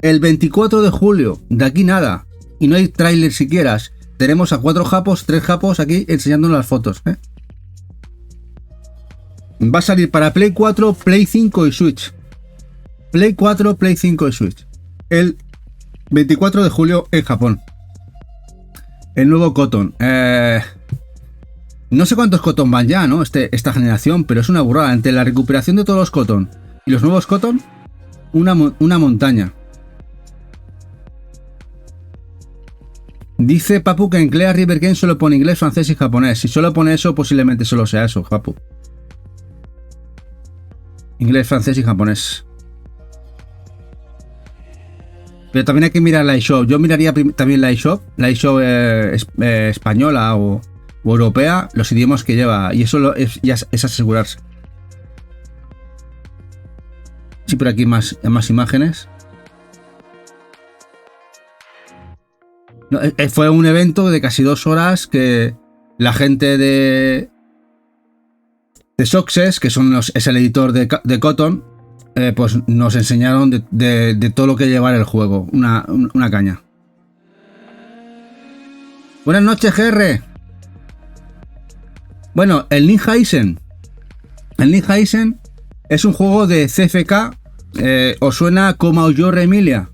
el 24 de julio. De aquí nada. Y no hay tráiler siquiera. Tenemos a 3 japos aquí enseñándonos las fotos, ¿eh? Va a salir para Play 4, Play 5 y Switch. Play 4, Play 5 y Switch. El 24 de julio en Japón. El nuevo Cotton. No sé cuántos Cotton van ya, ¿no? Esta generación, pero es una burrada. Entre la recuperación de todos los Cotton y los nuevos Cotton, una montaña. Dice Papu que en Clea River Game solo pone inglés, francés y japonés. Si solo pone eso, posiblemente solo sea eso, Papu. Inglés, francés y japonés. Pero también hay que mirar la eShop. Yo miraría también la eShop española o europea, los idiomas que lleva. Y eso es asegurarse. Sí, por aquí más imágenes. No, fue un evento de casi 2 horas que la gente de Success, que es el editor de Cotton, pues nos enseñaron de todo lo que lleva el juego. Una caña. Buenas noches, GR. Bueno, el Ninja Isen. El Ninja Isen es un juego de CFK. ¿Os suena como Auyore Emilia?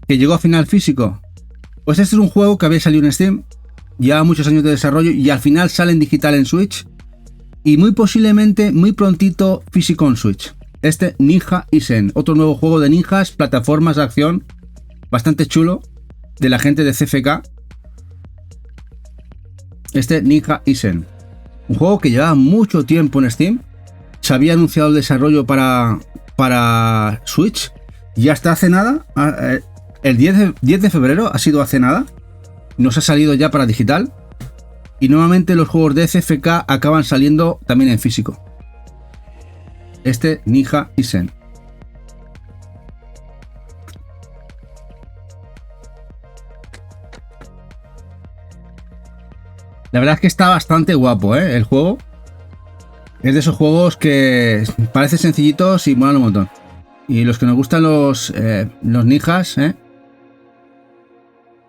Que llegó a final físico. Pues este es un juego que había salido en Steam, lleva muchos años de desarrollo y al final sale en digital en Switch y muy posiblemente, muy prontito, físico en Switch. Este Ninja Isen, otro nuevo juego de ninjas, plataformas de acción, bastante chulo, de la gente de CFK. Este Ninja Isen, un juego que llevaba mucho tiempo en Steam, se había anunciado el desarrollo para Switch y hasta hace nada... El 10 de febrero ha sido hace nada. Nos ha salido ya para digital. Y nuevamente los juegos de CFK acaban saliendo también en físico. Este Ninja Isen. La verdad es que está bastante guapo, ¿eh? El juego. Es de esos juegos que parecen sencillitos y molan un montón. Y los que nos gustan los ninjas, ¿eh?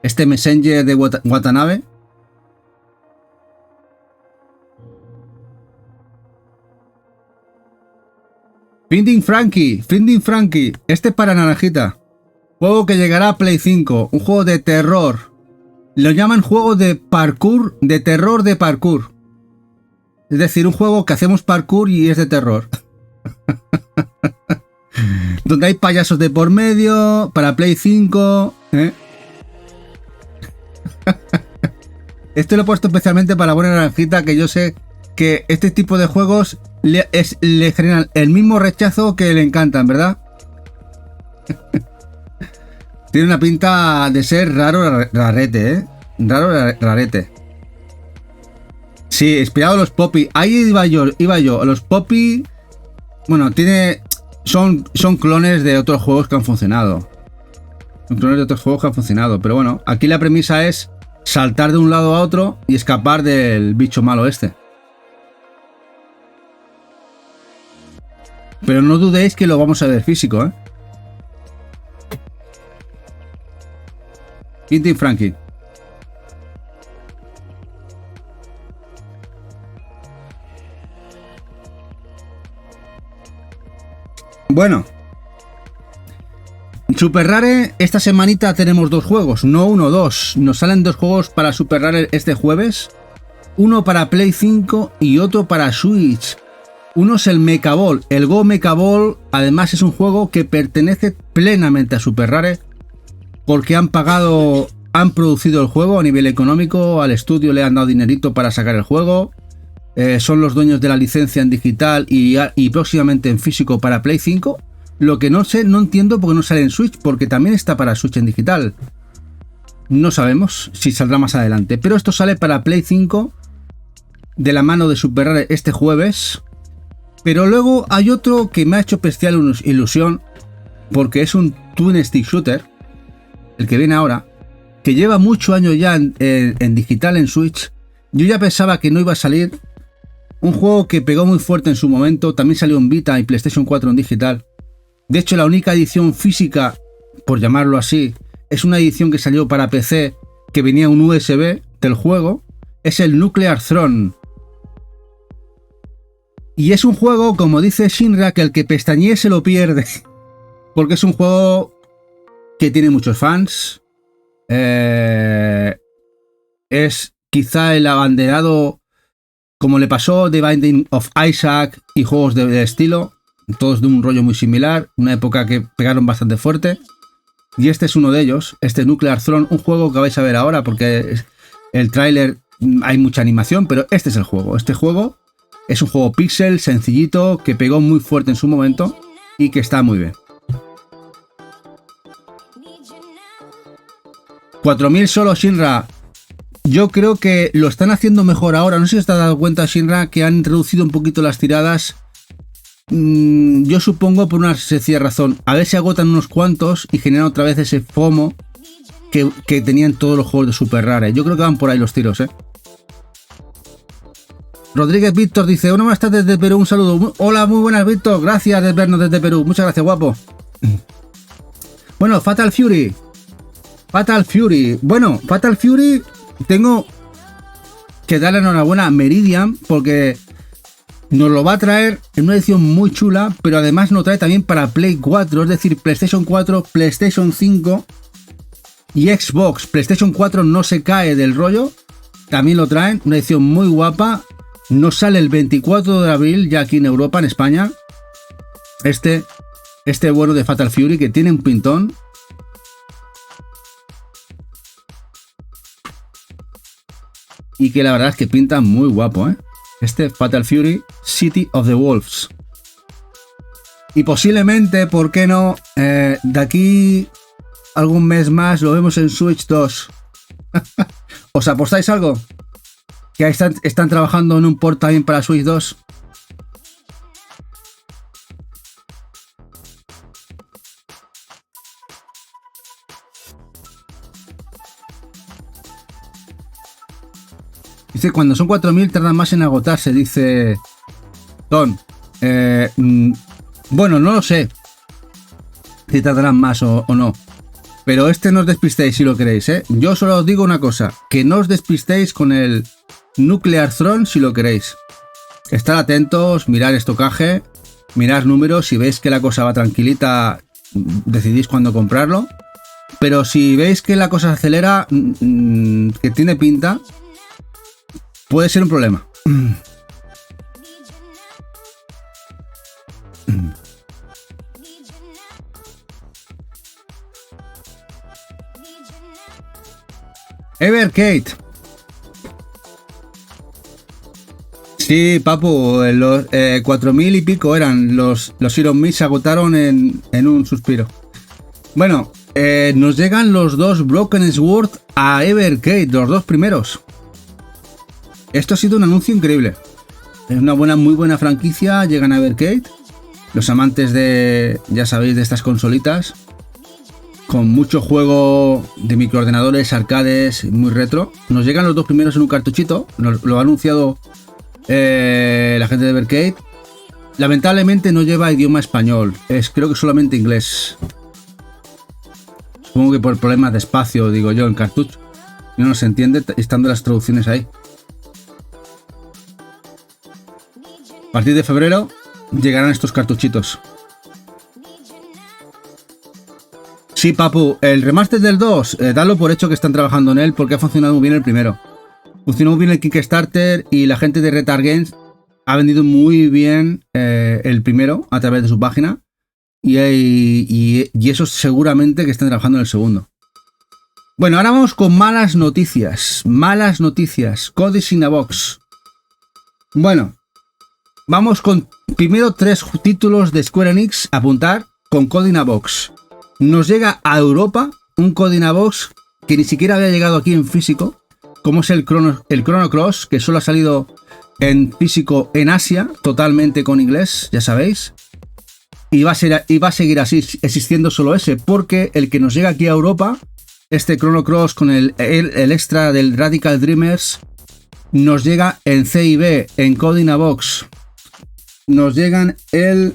Este Messenger de Watanabe. Finding Frankie. Este para Naranjita. Juego que llegará a Play 5. Un juego de terror. Lo llaman juego de parkour, de terror de parkour. Es decir, un juego que hacemos parkour y es de terror. Donde hay payasos de por medio, para Play 5. Esto lo he puesto especialmente para buena Naranjita, que yo sé que este tipo de juegos le generan el mismo rechazo que le encantan, ¿verdad? Tiene una pinta de ser raro rarete, ¿eh? Rarete. Sí, inspirado a los Poppy. Ahí iba yo. Los Poppy, bueno, son clones de otros juegos que han funcionado. Pero bueno, aquí la premisa es saltar de un lado a otro y escapar del bicho malo este. Pero no dudéis que lo vamos a ver físico, ¿eh? Quintin Frankie. Bueno. Super Rare, esta semanita tenemos 2 juegos, no 1, 2. Nos salen 2 juegos para Super Rare este jueves. Uno para Play 5 y otro para Switch. Uno es el Mecha Ball. El Go Mecha Ball, además, es un juego que pertenece plenamente a Super Rare porque han producido el juego a nivel económico, al estudio le han dado dinerito para sacar el juego. Son los dueños de la licencia en digital y próximamente en físico para Play 5. Lo que no entiendo por qué no sale en Switch, porque también está para Switch en digital. No sabemos si saldrá más adelante, pero esto sale para Play 5 de la mano de Super Rare este jueves. Pero luego hay otro que me ha hecho especial ilusión, porque es un Twin Stick Shooter, el que viene ahora, que lleva muchos años ya en digital en Switch. Yo ya pensaba que no iba a salir. Un juego que pegó muy fuerte en su momento, también salió en Vita y PlayStation 4 en digital. De hecho, la única edición física, por llamarlo así, es una edición que salió para PC, que venía un USB del juego, es el Nuclear Throne. Y es un juego, como dice Shinra, que el que pestañee se lo pierde, porque es un juego que tiene muchos fans. Es quizá el abanderado, como le pasó The Binding of Isaac y juegos de estilo, todos de un rollo muy similar, una época que pegaron bastante fuerte. Y este es uno de ellos, este Nuclear Throne, un juego que vais a ver ahora porque el tráiler hay mucha animación, pero este es el juego. Este juego es un juego pixel sencillito que pegó muy fuerte en su momento y que está muy bien. 4000 solo, Shinra. Yo creo que lo están haciendo mejor ahora. No sé si os has dado cuenta, Shinra, que han reducido un poquito las tiradas. Yo supongo por una sencilla razón. A ver si agotan unos cuantos y generan otra vez ese FOMO que tenían todos los juegos de Super Rare. Yo creo que van por ahí los tiros, ¿eh? Rodríguez Víctor dice: una buenas tardes desde Perú, un saludo. Hola, muy buenas, Víctor. Gracias de vernos desde Perú. Muchas gracias, guapo. Bueno, Fatal Fury. Bueno, Fatal Fury, tengo que darle enhorabuena a Meridian porque nos lo va a traer en una edición muy chula, pero además nos trae también para Play 4, es decir, PlayStation 4, PlayStation 5 y Xbox. PlayStation 4 no se cae del rollo, también lo traen, una edición muy guapa. Nos sale el 24 de abril ya aquí en Europa, en España. Este bueno de Fatal Fury que tiene un pintón. Y que la verdad es que pinta muy guapo, ¿eh? Este Fatal Fury City of the Wolves. Y posiblemente, ¿por qué no? De aquí algún mes más lo vemos en Switch 2. ¿Os apostáis algo? Que están trabajando en un port también para Switch 2. Dice, cuando son 4000 tardan más en agotarse, dice Don. Bueno, no lo sé si tardarán más o no. Pero no os despistéis si lo queréis, ¿eh? Yo solo os digo una cosa, que no os despistéis con el Nuclear Throne si lo queréis. Estar atentos, mirar estocaje, mirar números. Si veis que la cosa va tranquilita, decidís cuándo comprarlo. Pero si veis que la cosa se acelera, que tiene pinta, puede ser un problema. Evercade. Sí, papu, los 4000 y pico eran los Iron Man, se agotaron en un suspiro. Bueno, nos llegan los dos Broken Sword a Evercade, los dos primeros. Esto ha sido un anuncio increíble. Es una muy buena franquicia. Llegan a Evercade. Los amantes de, ya sabéis, de estas consolitas. Con mucho juego de microordenadores, arcades, muy retro. Nos llegan los dos primeros en un cartuchito. Lo ha anunciado la gente de Evercade. lamentablemente no lleva idioma español, creo que solamente inglés. Supongo que por problemas de espacio, digo yo, en cartucho. No se entiende estando las traducciones ahí. A partir de febrero llegarán estos cartuchitos. Sí, Papu, el remaster del 2, dalo por hecho que están trabajando en él porque ha funcionado muy bien el primero. Funcionó muy bien el Kickstarter y la gente de Retard Games ha vendido muy bien el primero a través de su página. Y eso seguramente que están trabajando en el segundo. Bueno, ahora vamos con malas noticias. Malas noticias. Codex in a Box. Bueno, vamos con primero 3 títulos de Square Enix a apuntar con Code in a Box. Nos llega a Europa un Code in a Box que ni siquiera había llegado aquí en físico, como es el Chrono Cross, que solo ha salido en físico en Asia, totalmente con inglés, ya sabéis. Y va a seguir así, existiendo solo ese, porque el que nos llega aquí a Europa, este Chrono Cross con el extra del Radical Dreamers, nos llega en C y B, en Code in a Box. Nos llegan el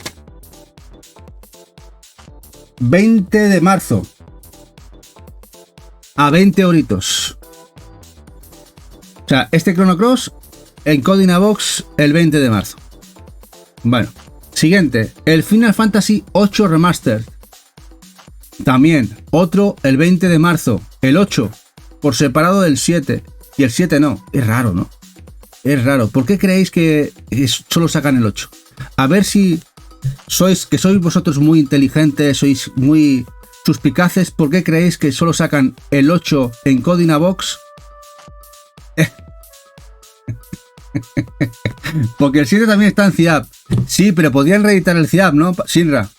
20 de marzo a 20 euritos. O sea, este Chrono Cross en Code in a Box el 20 de marzo. Bueno, siguiente, el Final Fantasy VIII Remastered. También otro el 20 de marzo, el 8 por separado del 7 y el 7 no. Es raro, ¿no? Es raro. ¿Por qué creéis que solo sacan el 8? A ver si sois vosotros muy inteligentes, sois muy suspicaces. ¿Por qué creéis que solo sacan el 8 en Code in a Box? Porque el 7 también está en CIAP. Sí, pero podrían reeditar el CIAP, ¿no, Sinra?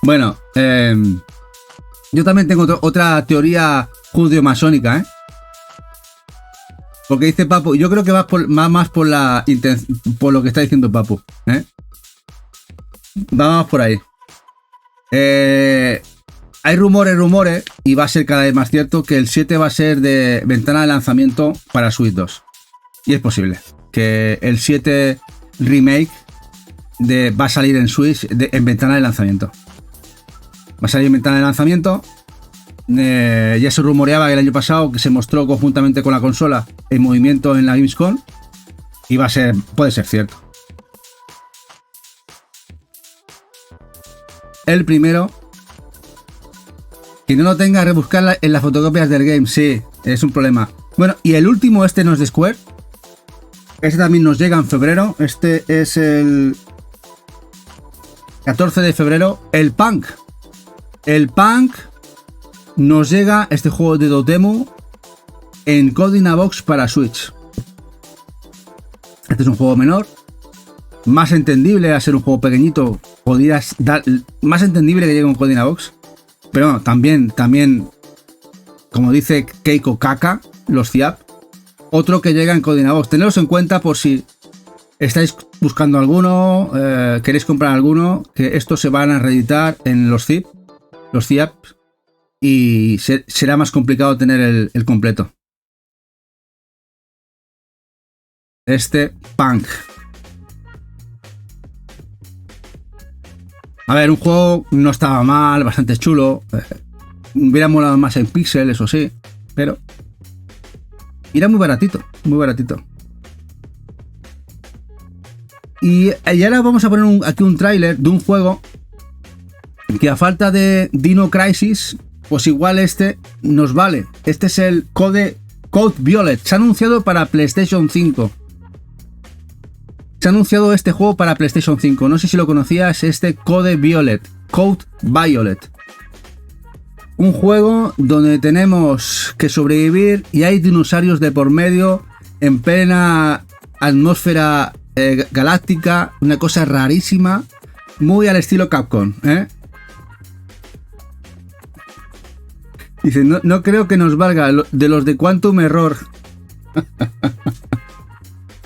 Bueno, yo también tengo otra teoría judeo-masónica, ¿eh? Porque dice Papu, yo creo que va más por lo que está diciendo Papu, ¿eh? Vamos por ahí. Hay rumores, y va a ser cada vez más cierto, que el 7 va a ser de ventana de lanzamiento para Switch 2. Y es posible que el 7 Remake va a salir en Switch en ventana de lanzamiento. Va a salir en ventana de lanzamiento. Ya se rumoreaba que el año pasado que se mostró conjuntamente con la consola en movimiento en la Gamescom. Y puede ser cierto. El primero, que no lo tenga, rebuscarla en las fotocopias del game. Sí, es un problema. Bueno, y el último, este no es de Square. Este también nos llega en febrero. Este es el 14 de febrero. El Punk. El Punk nos llega, este juego de Dotemu, en Code in a Box para Switch. Este es un juego menor, más entendible a ser un juego pequeñito. Podrías dar más entendible que llegue un Code in a Box. Pero bueno, también, como dice Keiko Kaka, los CIAP, otro que llega en Code in a Box. Tenedlos en cuenta por si estáis buscando alguno, queréis comprar alguno, que estos se van a reeditar en los CIAP, y será más complicado tener el completo. Este Punk. A ver, un juego no estaba mal, bastante chulo. Hubiera molado más en pixel, eso sí, pero era muy baratito, muy baratito. Y ahora vamos a poner aquí un tráiler de un juego que, a falta de Dino Crisis, pues igual este nos vale. Este es el Code Violet. Se ha anunciado para PlayStation 5. Se ha anunciado este juego para PlayStation 5. No sé si lo conocías, este Code Violet. Un juego donde tenemos que sobrevivir y hay dinosaurios de por medio en plena atmósfera galáctica. Una cosa rarísima. Muy al estilo Capcom, ¿eh? Dice, no creo que nos valga de los de Quantum Error.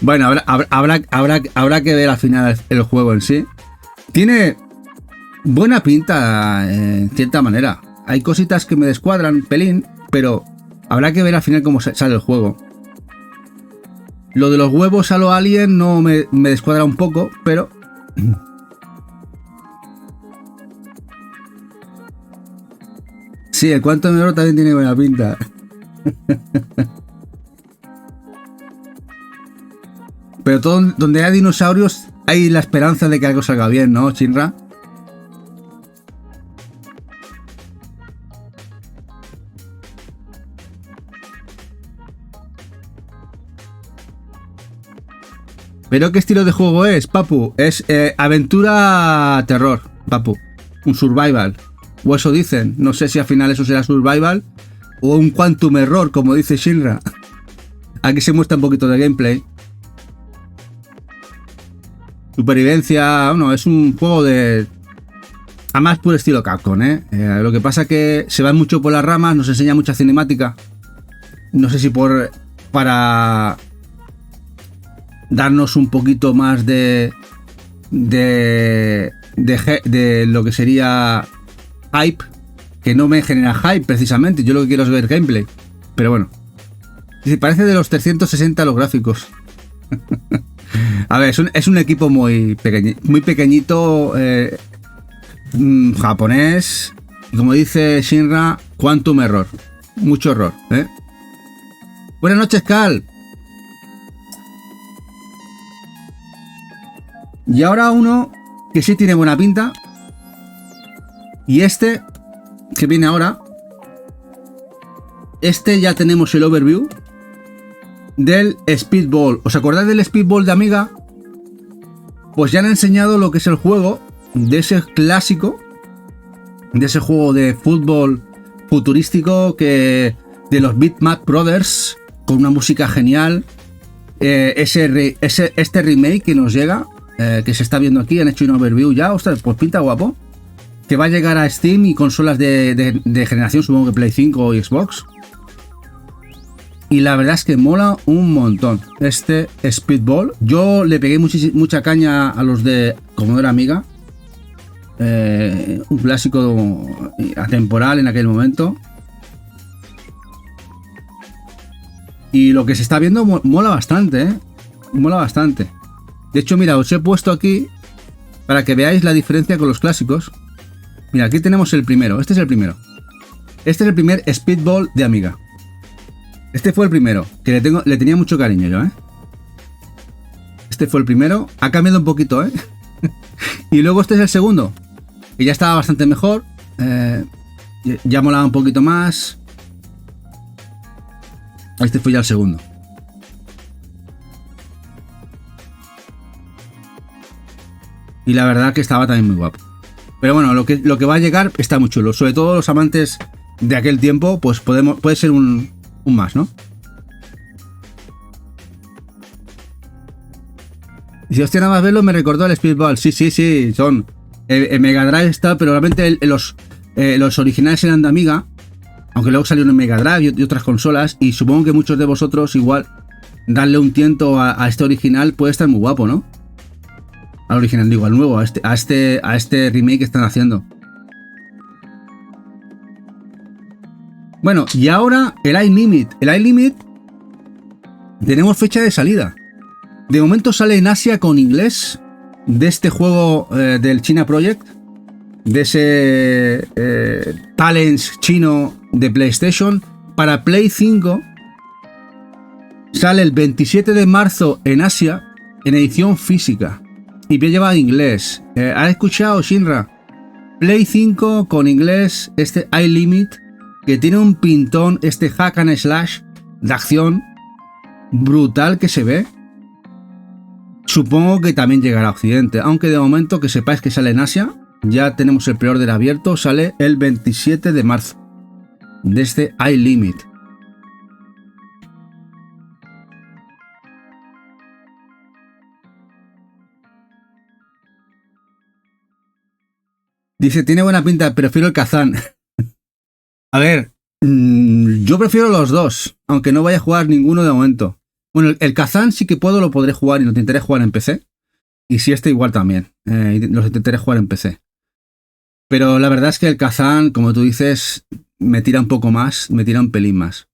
Bueno, habrá que ver al final el juego en sí. Tiene buena pinta, en cierta manera. Hay cositas que me descuadran un pelín, pero habrá que ver al final cómo sale el juego. Lo de los huevos a lo alien no me descuadra un poco, pero... Sí, el Quantum Error también tiene buena pinta. Pero todo donde hay dinosaurios hay la esperanza de que algo salga bien, ¿no, Shinra? ¿Pero qué estilo de juego es, Papu? Es aventura terror, Papu. Un survival. O eso dicen. No sé si al final eso será survival o un Quantum Error, como dice Shinra. Aquí se muestra un poquito de gameplay. Supervivencia, bueno, es un juego de... Además, puro estilo Capcom, ¿eh? Lo que pasa que se va mucho por las ramas, nos enseña mucha cinemática. No sé si para darnos un poquito más de lo que sería hype, que no me genera hype precisamente. Yo lo que quiero es ver gameplay. Pero bueno, si parece de los 360 los gráficos. A ver, es un equipo muy pequeñito, japonés, y como dice Shinra, Quantum Error. Mucho error, ¿eh? Buenas noches, Cal. Y ahora uno que sí tiene buena pinta. Y este, que viene ahora. Este ya tenemos el overview del Speedball. ¿Os acordáis del Speedball de Amiga? Pues ya han enseñado lo que es el juego de ese clásico, de ese juego de fútbol futurístico que de los Bitmap Brothers, con una música genial. Este remake que nos llega, que se está viendo aquí, han hecho un overview ya. Ostras, pues pinta guapo. Que va a llegar a Steam y consolas de generación, supongo que Play 5 y Xbox. Y la verdad es que mola un montón este Speedball. Yo le pegué mucha caña a los de Commodore Amiga. Un clásico atemporal en aquel momento. Y lo que se está viendo mola bastante, ¿eh? Mola bastante. De hecho, mira, os he puesto aquí para que veáis la diferencia con los clásicos. Mira, aquí tenemos el primero. Este es el primero. Este es el primer Speedball de Amiga. Este fue el primero, que le tenía mucho cariño yo, ¿eh? Este fue el primero. Ha cambiado un poquito, ¿eh? Y luego este es el segundo, que ya estaba bastante mejor. Ya molaba un poquito más. Este fue ya el segundo. Y la verdad que estaba también muy guapo. Pero bueno, lo que va a llegar está muy chulo. Sobre todo los amantes de aquel tiempo, pues puede ser un más, ¿no? Y si hostia, nada más verlo me recordó el Speedball. Sí, son... El Mega Drive está, pero realmente los originales eran de Amiga. Aunque luego salieron en Mega Drive y otras consolas. Y supongo que muchos de vosotros igual darle un tiento a este original puede estar muy guapo, ¿no? Al original, digo, al nuevo, a este remake que están haciendo. Bueno, y ahora el iLimit. El iLimit tenemos fecha de salida. De momento sale en Asia con inglés de este juego del China Project, de ese Talents chino de PlayStation. Para Play 5 sale el 27 de marzo en Asia en edición física y ya lleva inglés. ¿Has escuchado, Shinra? Play 5 con inglés, este iLimit, que tiene un pintón, este hack and slash de acción brutal que se ve. Supongo que también llegará a Occidente, aunque de momento que sepáis que sale en Asia. Ya tenemos el pre-order abierto, sale el 27 de marzo de este iLimit. Dice, tiene buena pinta, prefiero el Kazan. A ver, yo prefiero los dos, aunque no vaya a jugar ninguno de momento. Bueno, el Kazan sí que lo podré jugar y lo intentaré jugar en PC. Y si este igual también, los intentaré jugar en PC. Pero la verdad es que el Kazan, como tú dices, me tira un poco más, me tira un pelín más.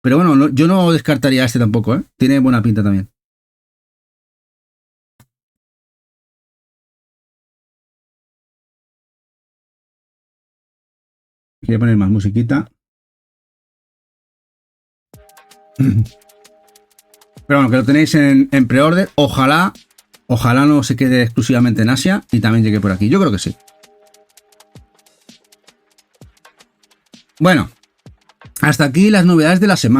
Pero bueno, yo no descartaría este tampoco, ¿eh? Tiene buena pinta también. Voy a poner más musiquita. Pero bueno, que lo tenéis en pre-order. Ojalá no se quede exclusivamente en Asia y también llegue por aquí. Yo creo que sí. Bueno, hasta aquí las novedades de la semana.